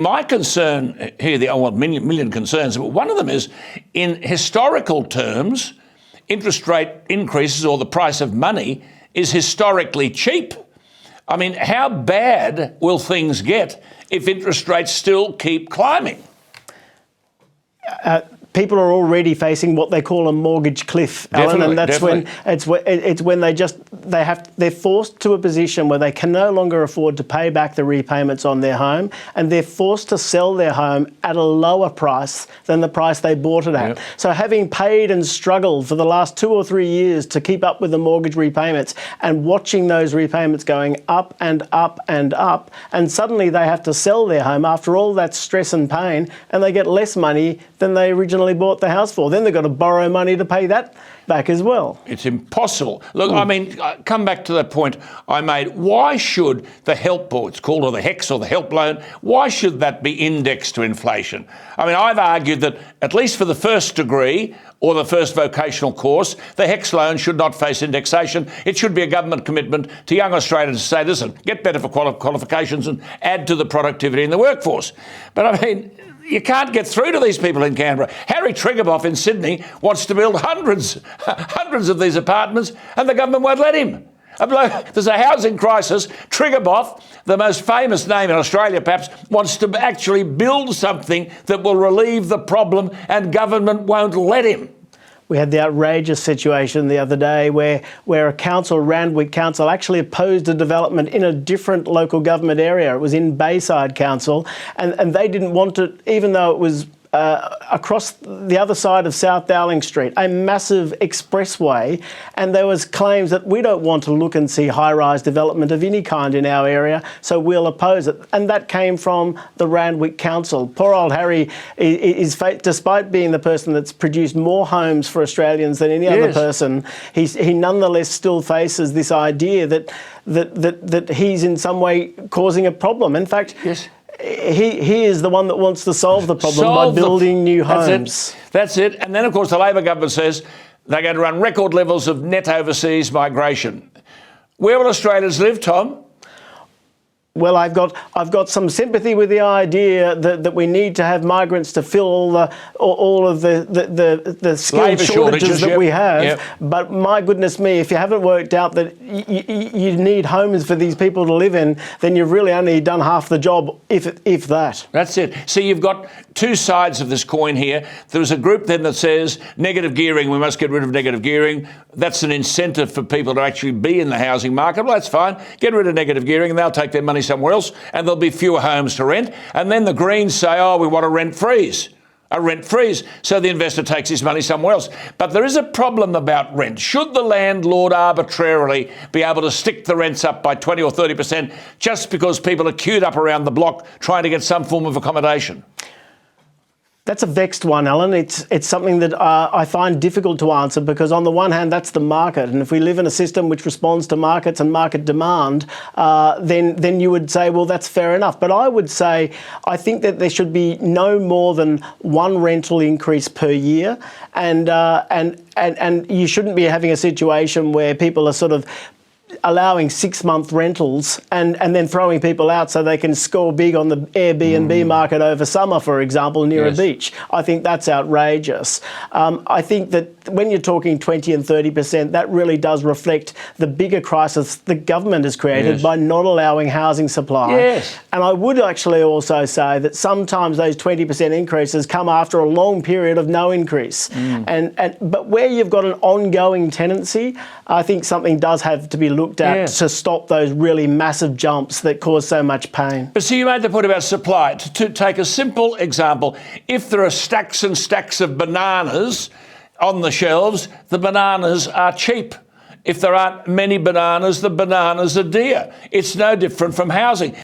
My concern here, million concerns, but one of them is, in historical terms, interest rate increases or the price of money is historically cheap. I mean, how bad will things get if interest rates still keep climbing? People are already facing what they call a mortgage cliff, Alan, and that's when they're forced to a position where they can no longer afford to pay back the repayments on their home, and they're forced to sell their home at a lower price than the price they bought it at. Yep. So having paid and struggled for the last 2 or 3 years to keep up with the mortgage repayments and watching those repayments going up and up and up, and suddenly they have to sell their home after all that stress and pain, and they get less money than they originally bought the house for. Then they've got to borrow money to pay that back as well. It's impossible. Look, I mean, come back to that point I made. Why should the help, or it's called, or the HEX or the help loan, why should that be indexed to inflation? I mean, I've argued that at least for the first degree or the first vocational course, the HEX loan should not face indexation. It should be a government commitment to young Australians to say, listen, get better for qualifications and add to the productivity in the workforce. But I mean, you can't get through to these people in Canberra. Harry Triguboff in Sydney wants to build hundreds of these apartments, and the government won't let him. There's a housing crisis. Triguboff, the most famous name in Australia perhaps, wants to actually build something that will relieve the problem, and government won't let him. We had the outrageous situation the other day where a council, Randwick Council, actually opposed a development in a different local government area. It was in Bayside Council, and they didn't want it, even though it was across the other side of South Dowling Street, a massive expressway, and there was claims that we don't want to look and see high-rise development of any kind in our area, so we'll oppose it. And that came from the Randwick Council. Poor old Harry despite being the person that's produced more homes for Australians than any other person, he nonetheless still faces this idea that he's in some way causing a problem. In fact, he is the one that wants to solve the problem by building new homes. That's it. And then, of course, the Labor government says they're going to run record levels of net overseas migration. Where will Australians live, Tom? Well, I've got some sympathy with the idea that we need to have migrants to fill all of the skill shortages that we have. Yep. But my goodness me, if you haven't worked out that you need homes for these people to live in, then you've really only done half the job, if that. That's it. See, you've got two sides of this coin here. There's a group then that says negative gearing, we must get rid of negative gearing. That's an incentive for people to actually be in the housing market. Well, that's fine. Get rid of negative gearing and they'll take their money somewhere else, and there'll be fewer homes to rent. And then the Greens say, oh, we want a rent freeze. So the investor takes his money somewhere else. But there is a problem about rent. Should the landlord arbitrarily be able to stick the rents up by 20 or 30% just because people are queued up around the block trying to get some form of accommodation? That's a vexed one, Alan. It's something that I find difficult to answer because on the one hand, that's the market. And if we live in a system which responds to markets and market demand, then you would say, well, that's fair enough. But I would say I think that there should be no more than one rental increase per year. And you shouldn't be having a situation where people are sort of allowing 6-month rentals and then throwing people out so they can score big on the Airbnb market over summer, for example, near a beach. I think that's outrageous. I think that when you're talking 20 and 30%, that really does reflect the bigger crisis the government has created by not allowing housing supply. And I would actually also say that sometimes those 20% increases come after a long period of no increase. But where you've got an ongoing tendency, I think something does have to be looked at to stop those really massive jumps that cause so much pain. But see, you made the point about supply. To take a simple example, if there are stacks and stacks of bananas on the shelves, the bananas are cheap. If there aren't many bananas, the bananas are dear. It's no different from housing.